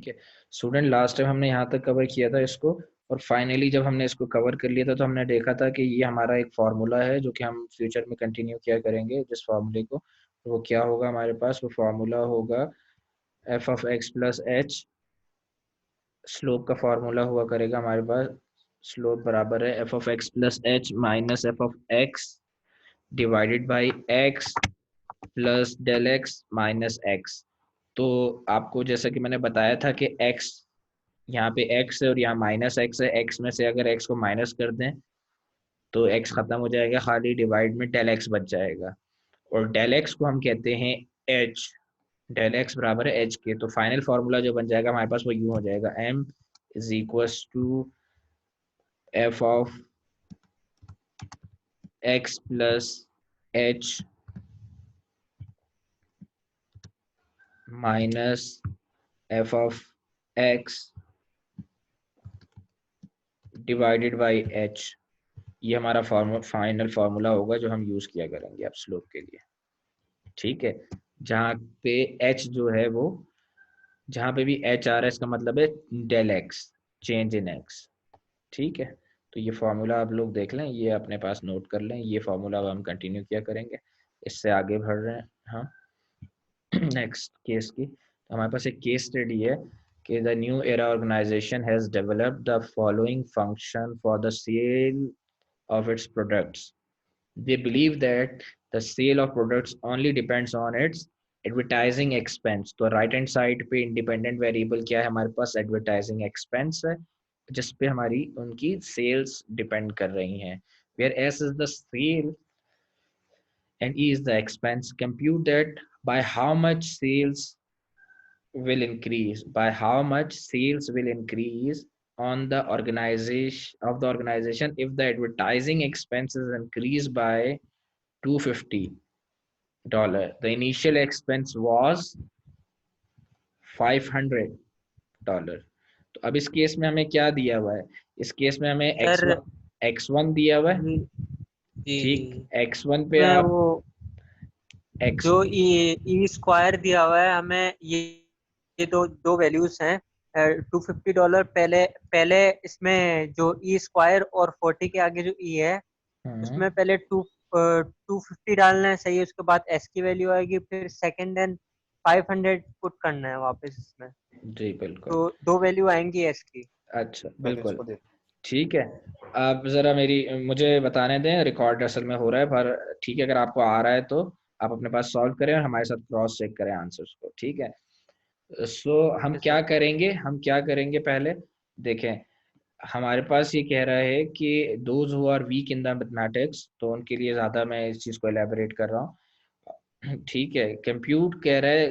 ठीक है student, last time हमने यहाँ तक कवर किया था इसको, और फाइनली जब हमने इसको कवर कर लिया था तो हमने देखा था कि ये हमारा एक फार्मूला है जो कि हम फ्यूचर में कंटिन्यू किया करेंगे जिस फार्मूले को। तो वो क्या होगा हमारे पास, वो फार्मूला होगा f of x plus h. Slope का फार्मूला हुआ करेगा हमारे पास, स्लोप बराबर है f of x plus h minus f of x divided by x plus del x minus x. तो आपको जैसा कि मैंने बताया था कि x, यहाँ पे x है और यहाँ माइनस x है, x में से अगर x को माइनस कर दें तो x खत्म हो जाएगा, खाली डिवाइड में डेल x बच जाएगा। और डेल x को हम कहते हैं h, डेल x बराबर है h के। तो फाइनल फार्मूला जो बन जाएगा हमारे पास वो यूं हो जाएगा, m is equals to f of x plus h minus f of x divided by h। ये हमारा फाइनल फार्मूला होगा जो हम यूज किया करेंगे अब स्लोप के लिए। ठीक है, जहाँ पे h जो है वो, जहाँ पे भी h आ रहा है इसका मतलब है del x, change in x। ठीक है, तो ये फार्मूला आप लोग देख लें, ये अपने पास नोट कर लें, ये फार्मूला अब हम कंटिन्यू किया करेंगे। इससे आगे बढ़ रहे हैं हाँ नेक्स्ट केस की। तो हमारे पास एक केस स्टडी है कि the new era organisation has developed the following function for the sale of its products. They believe that the sale of products only depends on its advertising expense. तो right hand side पे independent variable क्या है हमारे पास, advertising expense है, जिस पे हमारी उनकी सेल्स डिपेंड कर रही हैं। Where S is the sale and E is the expense. Compute that by how much sales will increase, by how much sales will increase on the organization if the advertising expenses increase by $250. The initial expense was $500। तो अब इस case में हमें क्या दिया हुआ है, इस केस में हमें सर x1 दिया हुआ है। जी जी ठीक, जी x1 पे मैं आप वो x, जो ई स्क्वायर दिया हुआ है हमें, ये दो दो वैल्यूज हैं। $250 पहले पहले इसमें जो ई स्क्वायर और 40 के आगे जो ई है उसमें पहले 250 डालना है, सही है। उसके बाद एस की वैल्यू आएगी, फिर सेकंड एंड 500 पुट करना है वापस इसमें। जी बिल्कुल, तो दो वैल्यू आएंगी एस की। अच्छा बिल्कुल ठीक है। आप जरा मेरी मुझे बताने दें, रिकॉर्ड असल में हो रहा है पर ठीक है, अगर आपको आ रहा है तो आप अपने पास सॉल्व करें और हमारे साथ क्रॉस चेक करें आंसर्स को। ठीक है, सो हम ओके क्या सर। करेंगे, हम क्या करेंगे पहले देखें। हमारे पास ये कह रहा है कि those who are weak in the mathematics, तो उनके लिए ज़्यादा मैं इस चीज़ को एलेबोरेट कर रहा हूँ। ठीक है, कंप्यूट कह रहा है,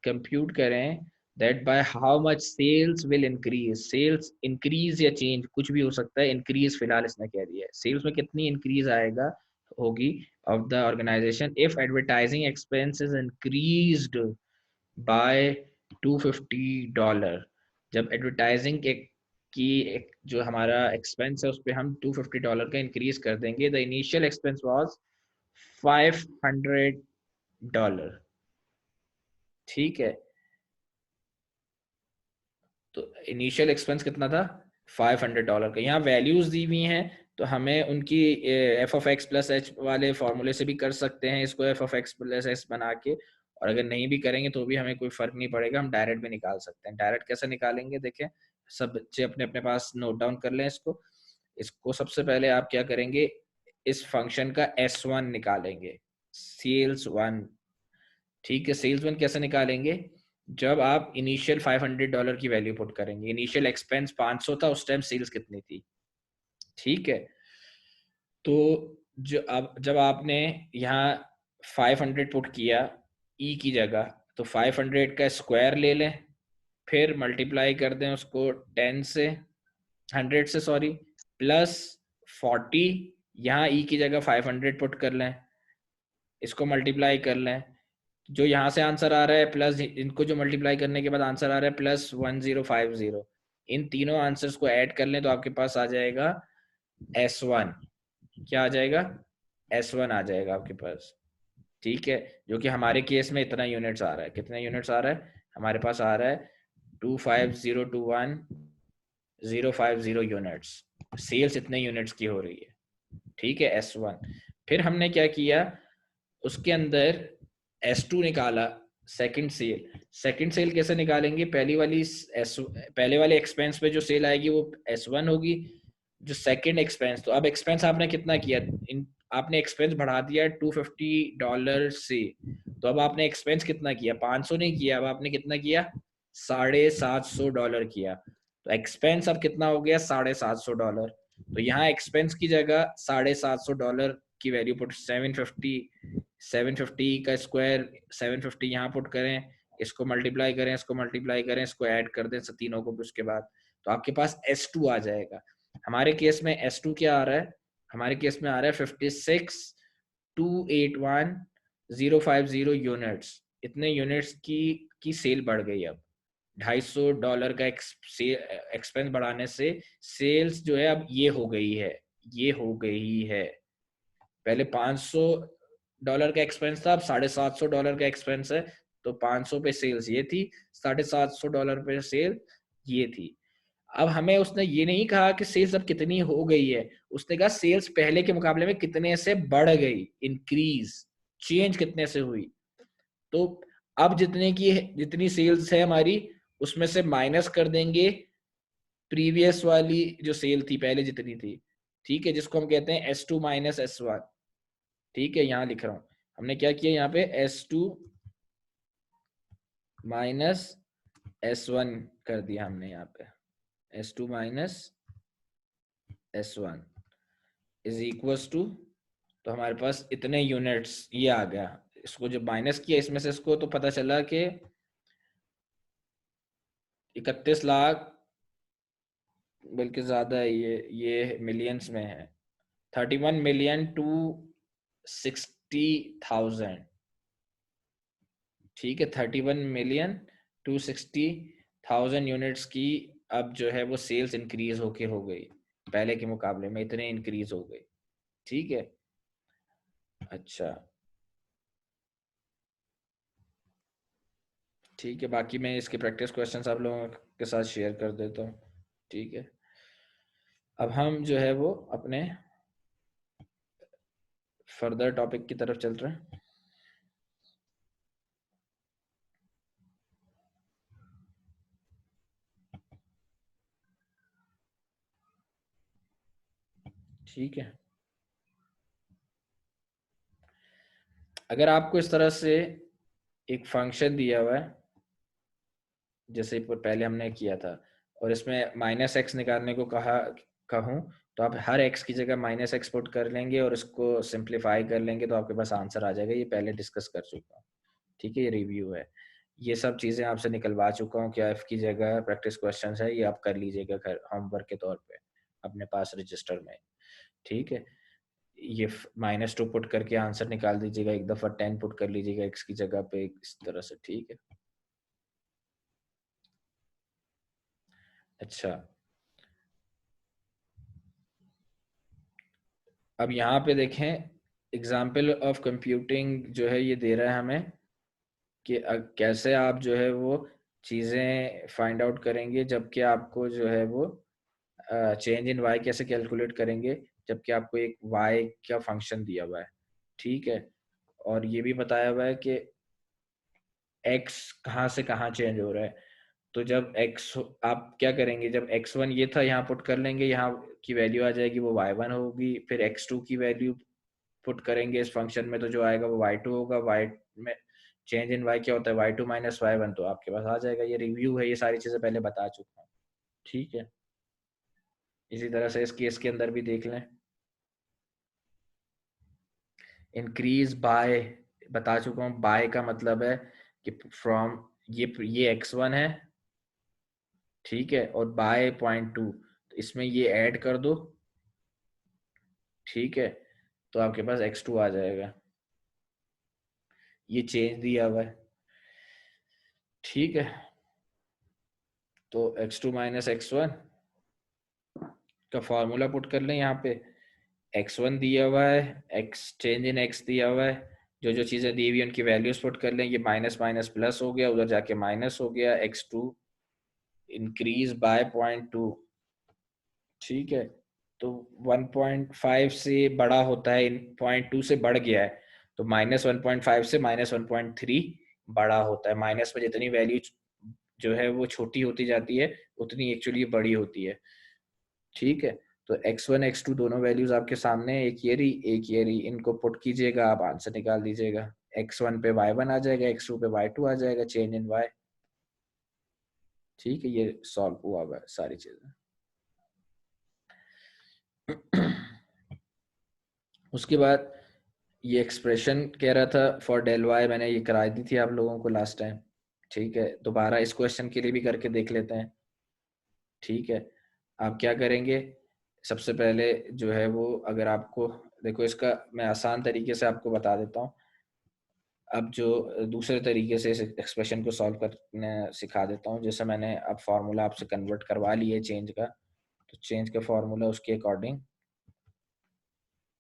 कंप्यूट करें that by how much sales will increase. Sales increase या चेंज कुछ भी हो सकता है, इंक्रीज फिलहाल इसने कह दिया है, सेल्स में कितनी इंक्रीज आएगा होगी of the organisation if advertising expenses increased by $250। जब एडवर्टाइजिंग की एक जो हमारा एक्सपेंस है उस पर हम $250 का इंक्रीज कर देंगे। The initial expense was $500। ठीक है, तो इनिशियल एक्सपेंस कितना था, $500 का। यहाँ वैल्यूज दी हुई हैं तो हमें उनकी F of x plus H वाले फॉर्मूले से भी कर सकते हैं इसको, F of x plus H बना के। और अगर नहीं भी करेंगे तो भी हमें कोई फर्क नहीं पड़ेगा, हम डायरेक्ट भी निकाल सकते हैं। डायरेक्ट कैसे निकालेंगे देखें, सब बच्चे अपने अपने पास नोट डाउन कर लें इसको। इसको सबसे पहले आप क्या करेंगे, इस फंक्शन का S1 निकालेंगे, सेल्स वन। ठीक है, सेल्स वन कैसे निकालेंगे, जब आप इनिशियल $500 की वैल्यू पुट करेंगे। इनिशियल एक्सपेंस 500 था उस टाइम, सेल्स कितनी थी। ठीक है, तो जो अब जब आपने यहाँ 500 पुट किया ई की जगह, तो 500 का स्क्वायर ले लें, फिर मल्टीप्लाई कर दें उसको 10 से, 100 से सॉरी, प्लस 40, यहाँ ई की जगह 500 पुट कर लें, इसको मल्टीप्लाई कर लें। जो यहाँ से आंसर आ रहा है प्लस इनको जो मल्टीप्लाई करने के बाद आंसर आ रहा है प्लस 1050, इन तीनों आंसर्स को ऐड कर लें तो आपके पास आ जाएगा S1। क्या आ जाएगा, S1 आ जाएगा आपके पास। ठीक है, जो कि हमारे केस में इतना यूनिट्स आ रहा है, कितने यूनिट्स आ रहा है हमारे पास आ रहा है 25021,050 यूनिट्स, सेल्स इतने यूनिट्स की हो रही है, ठीक है, S1। फिर हमने क्या किया, उसके अंदर S2 निकाला, सेकंड सेल कैसे निकालेंगे, पहले वाले एक्सपेंस पे जो सेल आएगी वो S1 होगी, जो सेकंड एक्सपेंस, तो अब एक्सपेंस आपने कितना किया, आपने एक्सपेंस बढ़ा दिया $250 से, तो अब आपने एक्सपेंस कितना किया, 500 नहीं किया, अब आपने कितना किया, $750 किया, तो एक्सपेंस अब कितना हो गया, $750। तो यहाँ एक्सपेंस की जगह $750 की वैल्यू पुट, 750 का स्क्वायर 750 यहाँ पुट करें, इसको मल्टीप्लाई करें, इसको ऐड कर दें तीनों को, उसके बाद तो आपके पास S2 आ जाएगा। हमारे केस में S2 क्या आ रहा है, हमारे केस में आ रहा है 56,281,050 यूनिट्स, इतने यूनिट्स की सेल बढ़ गई। अब $250 का एक्सपेंस बढ़ाने से सेल्स जो है अब ये हो गई है। पहले $500 का एक्सपेंस था, अब $750 का एक्सपेंस है, तो 500 पे सेल्स ये थी, $750 पे सेल ये थी। अब हमें उसने ये नहीं कहा कि सेल्स अब कितनी हो गई है, उसने कहा सेल्स पहले के मुकाबले में कितने से बढ़ गई, इंक्रीज, चेंज कितने से हुई। तो अब जितनी सेल्स है हमारी, उसमें से माइनस कर देंगे प्रीवियस वाली जो सेल थी पहले जितनी थी, ठीक है, जिसको हम कहते हैं S2 माइनस S1, ठीक है, यहाँ लिख रहा हूं, हमने क्या किया यहाँ पे S2 माइनस S1 कर दिया हमने यहाँ पे, S2 minus S1 is equals to, तो हमारे पास इतने यूनिट्स ये आ गया, इसको जब माइनस किया इसमें से इसको, तो पता चला कि 31 लाख, बल्कि ज्यादा है, ये मिलियंस में है, 31,260,000, ठीक है, 31,260,000 यूनिट्स की अब जो है वो सेल्स इंक्रीज होके हो गई, पहले के मुकाबले में इतने इंक्रीज हो गई, ठीक है। अच्छा, ठीक है, बाकी मैं इसके प्रैक्टिस क्वेश्चंस आप लोगों के साथ शेयर कर देता हूँ, ठीक है। अब हम जो है वो अपने फर्दर टॉपिक की तरफ चल रहे हैं। ठीक है, अगर आपको इस तरह से एक फंक्शन दिया हुआ है, जैसे पहले हमने किया था, और इसमें -x निकालने को कहूँ, तो आप हर x की जगह -x पुट कर लेंगे और इसको सिंप्लीफाई कर लेंगे, तो आपके पास आंसर आ जाएगा। ये पहले डिस्कस कर चुका हूँ, ठीक है, ये रिव्यू है, ये सब चीज़ें आपसे निकलवा चुका हूँ, क्या f की जगह प्रैक्टिस क्वेश्चन है, ये आप कर लीजिएगा घर होमवर्क के तौर पे अपने पास रजिस्टर में, ठीक है। ये -2 पुट करके आंसर निकाल दीजिएगा, एक दफ़ा 10 पुट कर लीजिएगा x की जगह पे, इस तरह से, ठीक है। अच्छा, अब यहाँ पे देखें, एग्जाम्पल ऑफ कंप्यूटिंग जो है ये दे रहा है हमें कि कैसे आप जो है वो चीज़ें फाइंड आउट करेंगे, जबकि आपको जो है वो चेंज इन वाई कैसे कैलकुलेट करेंगे, जबकि आपको एक वाई का फंक्शन दिया हुआ है, ठीक है। और ये भी बताया हुआ है कि एक्स कहाँ से कहाँ चेंज हो रहा है, तो जब एक्स, आप क्या करेंगे, जब x1 ये था यहाँ पुट कर लेंगे, यहाँ की वैल्यू आ जाएगी वो y1 होगी, फिर x2 की वैल्यू पुट करेंगे इस फंक्शन में, तो जो आएगा वो y2 होगा, y में चेंज इन y क्या होता है, y2 माइनस y1, तो आपके पास आ जाएगा। ये रिव्यू है, ये सारी चीजें पहले बता चुका हूँ, ठीक है। इसी तरह से इस केस के अंदर भी देख लें, इंक्रीज बाय बता चुका हूँ, बाय का मतलब है कि फ्रॉम, ये x1 है, ठीक है, और बाय 0.2, तो इसमें ये ऐड कर दो, ठीक है, तो आपके पास x2 आ जाएगा, ये चेंज दिया हुआ है, ठीक है। तो x2 माइनस x1 का फॉर्मूला पुट कर लें, यहाँ पे x1 दिया हुआ है, x चेंज इन x दिया हुआ है, जो जो चीज़ें दी हुई उनकी वैल्यूज पुट कर लें, ये माइनस माइनस प्लस हो गया, उधर जाके माइनस हो गया, x2 इंक्रीज बाय 0.2, ठीक है। तो 1.5 से बड़ा होता है, 0.2 से बढ़ गया है, तो -1.5 से -1.3 बड़ा होता है। माइनस में जितनी वैल्यू जो है वो छोटी होती जाती है उतनी एक्चुअली बड़ी होती है, ठीक है। तो x1 x2 दोनों वैल्यूज आपके सामने, एक ये रही एक ये रही, इनको पुट कीजिएगा, आप आंसर निकाल दीजिएगा। x1 पे y1 आ जाएगा, x2 पे y2 आ जाएगा, चेंज इन y, ठीक है। ये सॉल्व हुआ हुआ है सारी चीजें। उसके बाद ये एक्सप्रेशन कह रहा था फॉर डेल वाई, मैंने ये कराई दी थी आप लोगों को लास्ट टाइम, ठीक है। दोबारा इस क्वेश्चन के लिए भी करके देख लेते हैं, ठीक है। आप क्या करेंगे, सबसे पहले जो है वो, अगर आपको देखो, इसका मैं आसान तरीके से आपको बता देता हूँ। अब जो दूसरे तरीके से इस एक्सप्रेशन को सॉल्व करने सिखा देता हूँ। जैसे मैंने अब फार्मूला आपसे कन्वर्ट करवा लिया चेंज का, तो चेंज का फार्मूला उसके अकॉर्डिंग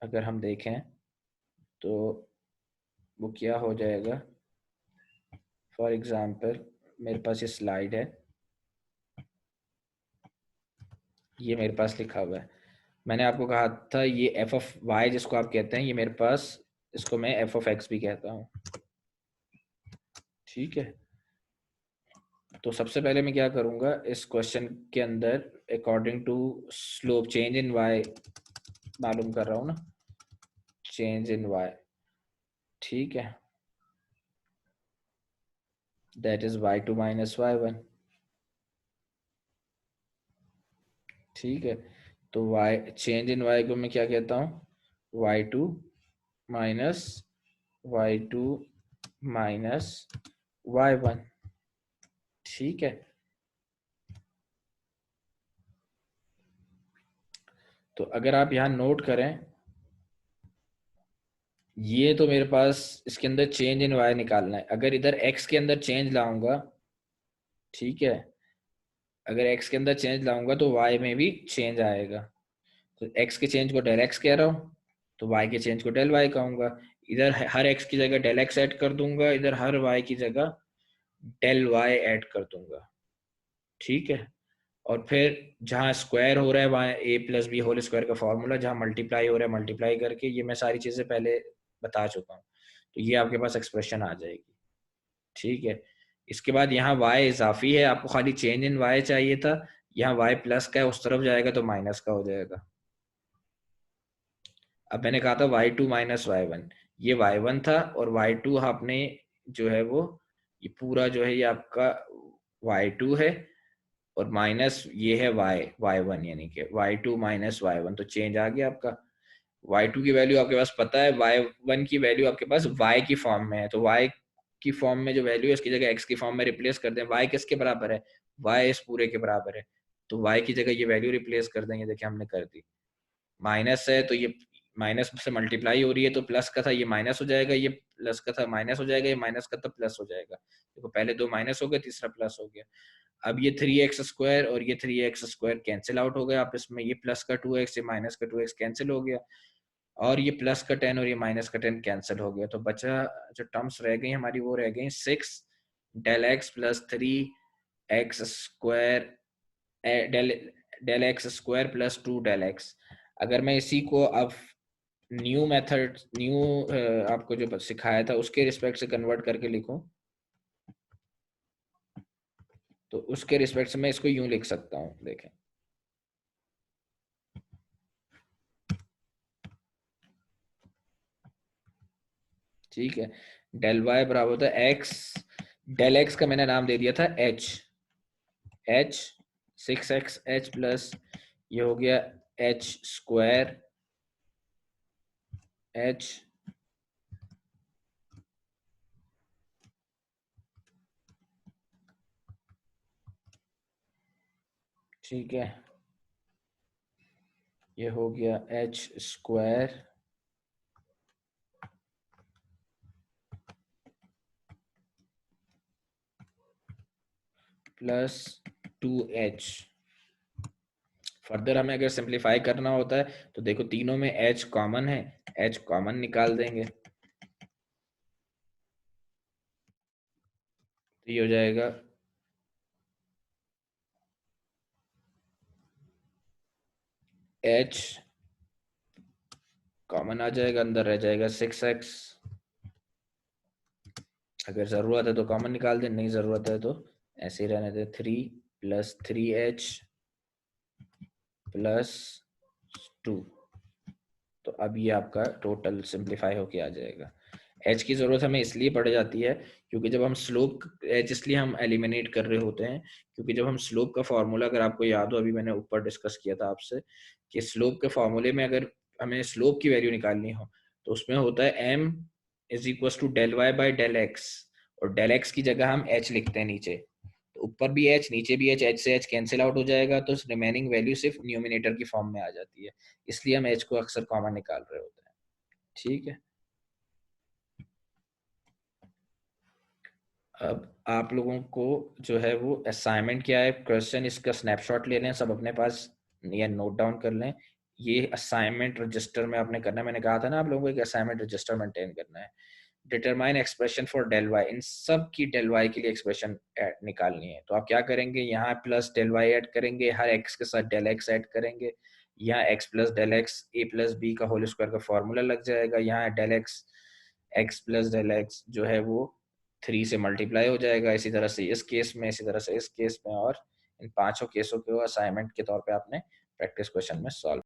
अगर हम देखें तो वो क्या हो जाएगा। फॉर एग्जांपल मेरे पास ये स्लाइड है, ये मेरे पास लिखा हुआ है। मैंने आपको कहा था ये एफ ऑफ वाई जिसको आप कहते हैं, ये मेरे पास, इसको मैं एफ ऑफ एक्स भी कहता हूँ, ठीक है। तो सबसे पहले मैं क्या करूँगा, इस क्वेश्चन के अंदर according to slope change in y मालूम कर रहा हूँ ना, चेंज इन वाई, ठीक है, that is y2 minus y1, ठीक है। तो y चेंज इन y को मैं क्या कहता हूँ, y2 minus y2 minus y1, ठीक है। तो अगर आप यहाँ नोट करें, ये तो मेरे पास इसके अंदर चेंज इन y निकालना है। अगर इधर x के अंदर चेंज लाऊंगा, ठीक है, अगर x के अंदर चेंज लाऊंगा तो y में भी चेंज आएगा। तो x के चेंज को डेल x कह रहा हूँ, तो y के चेंज को डेल y कहूंगा। इधर हर x की जगह डेल x ऐड कर दूंगा, इधर हर y की जगह डेल y ऐड कर दूंगा, ठीक है। और फिर जहाँ स्क्वायर हो रहा है वहाँ a plus b whole square का फॉर्मूला, जहाँ मल्टीप्लाई हो रहा है मल्टीप्लाई करके, ये मैं सारी चीजें पहले बता चुका हूँ। तो ये आपके पास एक्सप्रेशन आ जाएगी, ठीक है। इसके बाद यहाँ y इजाफी है, आपको खाली चेंज इन y चाहिए था, यहाँ y प्लस का है, उस तरफ जाएगा तो माइनस का हो जाएगा। अब मैंने कहा था y2 माइनस y1, ये y1 था, और y2 आपने जो है वो, ये पूरा जो है ये आपका y2 है, और माइनस ये है y1, यानी कि y2 माइनस y1, तो चेंज आ गया आपका। y2 की वैल्यू आपके पास पता है, y1 की वैल्यू आपके पास y की फॉर्म में है, तो y की फॉर्म में जो वैल्यू है इसकी जगह x की फॉर्म में रिप्लेस कर दें। y किसके बराबर है, y इस पूरे के बराबर है, तो y की जगह ये वैल्यू रिप्लेस कर देंगे। देखिए हमने कर दी, माइनस है तो ये माइनस से मल्टीप्लाई हो रही है, तो प्लस का था ये माइनस हो जाएगा, ये प्लस का था माइनस हो जाएगा, ये माइनस का था प्लस हो जाएगा। देखो पहले दो माइनस हो गए, तीसरा प्लस हो गया। अब ये 3x² और ये 3x² कैंसिल आउट हो गया आपस में, ये प्लस का 2x, ये माइनस का 2x कैंसिल हो गया, और ये प्लस का 10 और ये माइनस का 10 कैंसिल हो गया। तो बचा जो टर्म्स रह गई हमारी, वो रह गई 6 del x plus 3x² del del x square plus 2 del x. अगर मैं इसी को अब न्यू मेथड, न्यू आपको जो सिखाया था उसके रिस्पेक्ट से कन्वर्ट करके लिखूं, तो उसके रिस्पेक्ट से मैं इसको यूं लिख सकता हूं, देखें, ठीक है। डेल वाई बराबर होता है एक्स, डेल एक्स का मैंने नाम दे दिया था एच, एच 6xh प्लस ये हो गया एच स्क्वायर एच, ठीक है, ये हो गया H square plus 2h। Further हमें अगर सिंप्लीफाई करना होता है तो देखो तीनों में h कॉमन है, h कॉमन निकाल देंगे, तो ये हो जाएगा h कॉमन आ जाएगा, अंदर रह जाएगा 6x। अगर ज़रूरत है तो कॉमन निकाल दें, नहीं ज़रूरत है तो ऐसे ही रहने दें। 3 + 3h + 2। तो अब ये आपका टोटल सिंप्लीफाई होके आ जाएगा। एच की ज़रूरत हमें इसलिए पड़ जाती है क्योंकि जब हम स्लोप, एच इसलिए हम एलिमिनेट कर रहे होते हैं क्योंकि जब हम स्लोप का फार्मूला, अगर आपको याद हो, अभी मैंने ऊपर डिस्कस किया था आपसे कि स्लोप के फार्मूले में अगर हमें स्लोप की वैल्यू निकालनी हो तो उसमें होता है m = del y/del x, और del x की जगह हम h लिखते हैं नीचे, तो ऊपर भी h नीचे भी h से h कैंसिल आउट हो जाएगा, तो रिमेनिंग वैल्यू सिर्फ न्यूमिनेटर की फॉर्म में आ जाती है, इसलिए हम h को अक्सर कॉमन निकाल रहे होते हैं। ठीक है, अब आप लोगों को जो है वो असाइनमेंट क्या है, क्वेश्चन इसका स्नैपशॉट ले लें सब अपने पास या नोट डाउन कर लें। ये असाइनमेंट रजिस्टर में आपने करना है, मैंने कहा था ना आप लोगों को एक असाइनमेंट रजिस्टर मेंटेन करना है। Determine expression for del y, इन सब की डेल वाई के लिए एक्सप्रेशन निकालनी है। तो आप क्या करेंगे, यहाँ प्लस डेल वाई ऐड करेंगे, हर एक्स के साथ डेल एक्स ऐड करेंगे, यहाँ x plus del x a + b का होल स्क्वायर का फॉर्मूला लग जाएगा, यहाँ del x x plus del x जो है वो 3 से मल्टीप्लाई हो जाएगा। इसी तरह से इस केस में, इसी तरह से इस केस में, और इन पांचों केसों को असाइनमेंट के तौर पे आपने प्रैक्टिस क्वेश्चन में सॉल्व